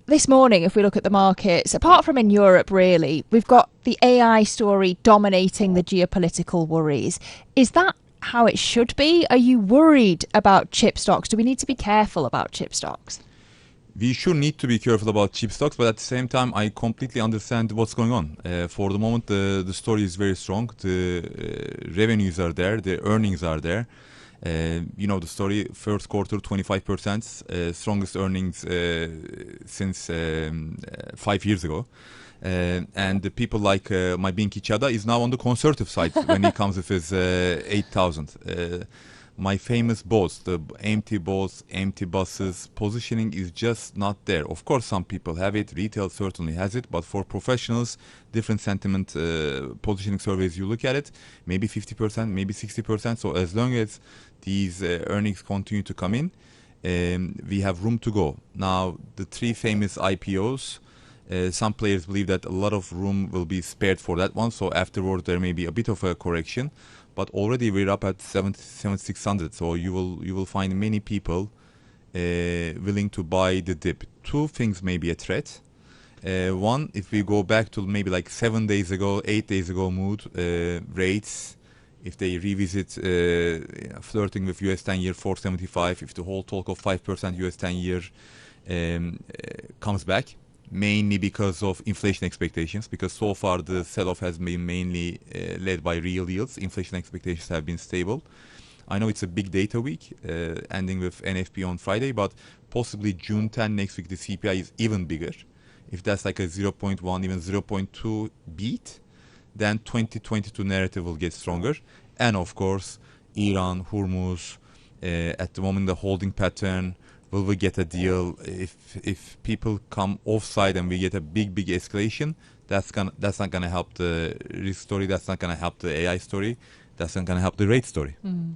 this morning, if we look at the markets, apart from in Europe, really, we've got the AI story dominating the geopolitical worries. Is that how it should be? Are you worried about chip stocks? Do we need to be careful about chip stocks? We should need to be careful about chip stocks, but at the same time, I completely understand what's going on. For the moment, the story is very strong. The revenues are there, the earnings are there. You know the story, first quarter 25%, strongest earnings since 5 years ago. And the people like my Binky Chada is now on the conservative side when he comes with his 8,000. My famous boats, the empty boats, empty buses, positioning is just not there. Of course, some people have it, retail certainly has it, but for professionals, different sentiment positioning surveys, you look at it, maybe 50%, maybe 60%. So as long as these earnings continue to come in, we have room to go. Now, the three famous IPOs, some players believe that a lot of room will be spared for that one. So afterward, there may be a bit of a correction. But already we're up at 7,600, so you will find many people willing to buy the dip. Two things may be a threat. One, if we go back to maybe like 7 days ago, 8 days ago mood, rates, if they revisit flirting with US 10-year 475, if the whole talk of 5% US 10-year comes back, mainly because of inflation expectations, because so far the sell-off has been mainly led by real yields. Inflation expectations have been stable. I know it's a big data week, ending with NFP on Friday, but possibly June 10 next week the CPI is even bigger. If that's like a 0.1, even 0.2 beat, then 2022 narrative will get stronger. And of course, Iran, Hormuz, at the moment the holding pattern. Will we get a deal? If people come offside and we get a big escalation, that's not gonna help the risk story. That's not gonna help the AI story. That's not gonna help the rate story. Mm.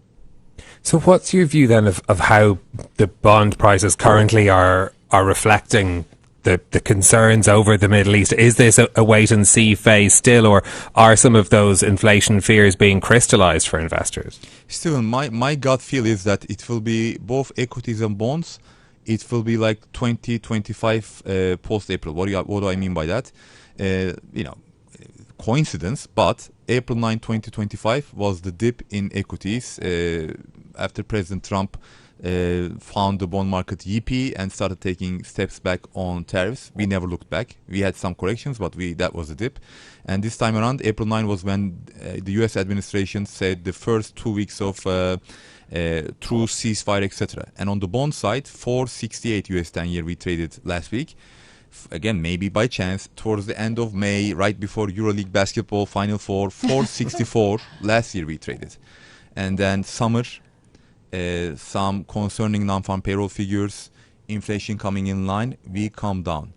So, what's your view then of how the bond prices currently are reflecting the concerns over the Middle East? Is this a wait and see phase still, or are some of those inflation fears being crystallized for investors? Steven, my gut feel is that it will be both equities and bonds. It will be like 2025 post-April. What do I mean by that? Coincidence, but April 9, 2025 was the dip in equities after President Trump found the bond market yippee and started taking steps back on tariffs. We never looked back. We had some corrections, but that was a dip. And this time around, April 9 was when the US administration said the first 2 weeks of true ceasefire, etc. And on the bond side, 468 US 10-year we traded last week. Again, maybe by chance, towards the end of May, right before EuroLeague basketball Final Four, 464 last year we traded. And then summer, some concerning non-farm payroll figures, inflation coming in line, we come down.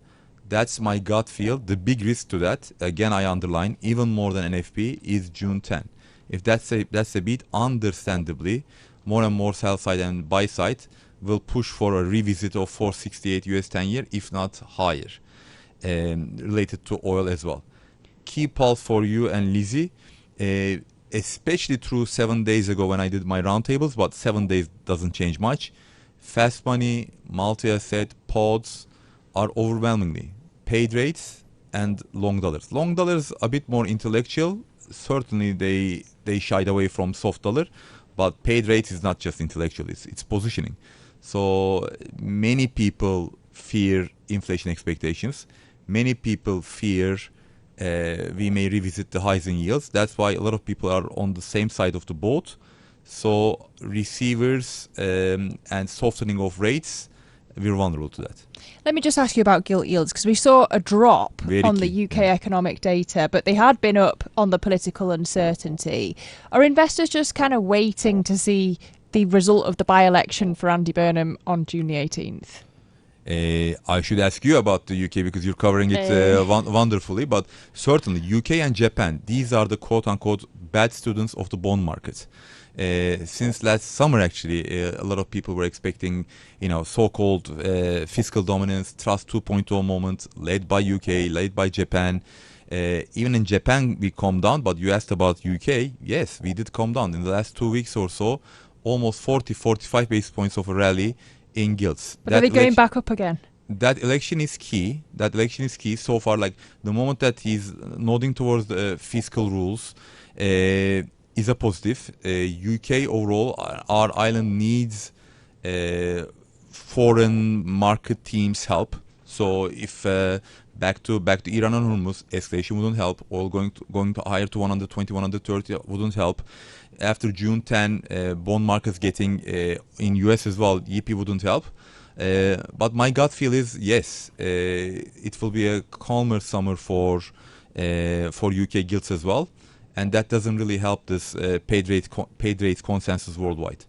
That's my gut feel. The big risk to that, again I underline, even more than NFP, is June 10. If that's a beat, understandably, more and more sell side and buy side will push for a revisit of 468 US 10-year, if not higher, related to oil as well. Key pulse for you and Lizzy, especially through 7 days ago when I did my roundtables, but 7 days doesn't change much. Fast money, multi-asset, pods are overwhelmingly paid rates and long dollars. Long dollars a bit more intellectual. Certainly they shied away from soft dollar, but paid rates is not just intellectual, it's positioning. So many people fear inflation expectations. Many people fear we may revisit the highs in yields. That's why a lot of people are on the same side of the boat. So receivers and softening of rates, we're vulnerable to that. Let me just ask you about gilt yields, because we saw a drop on the UK economic data, but they had been up on the political uncertainty. Are investors just kind of waiting to see the result of the by-election for Andy Burnham on June the 18th? I should ask you about the UK because you're covering it wonderfully, but certainly UK and Japan, these are the quote-unquote bad students of the bond market. Since last summer, actually, a lot of people were expecting, so-called fiscal dominance, Trust 2.0 moment, led by UK, led by Japan. Even in Japan, we calmed down, but you asked about UK. Yes, we did calm down. In the last 2 weeks or so, almost 40-45 basis points of a rally in gilts. But are they going back up again? that election is key. That election is key. So far, like the moment that he's nodding towards the fiscal rules, is a positive. UK overall, our island needs foreign market teams' help. So if back to Iran and Hormuz, escalation wouldn't help. Oil going to higher to 120, 130 wouldn't help. After June 10, bond markets getting in US as well, EP wouldn't help. But my gut feel is yes, it will be a calmer summer for UK gilts as well, and that doesn't really help this paid rate consensus worldwide.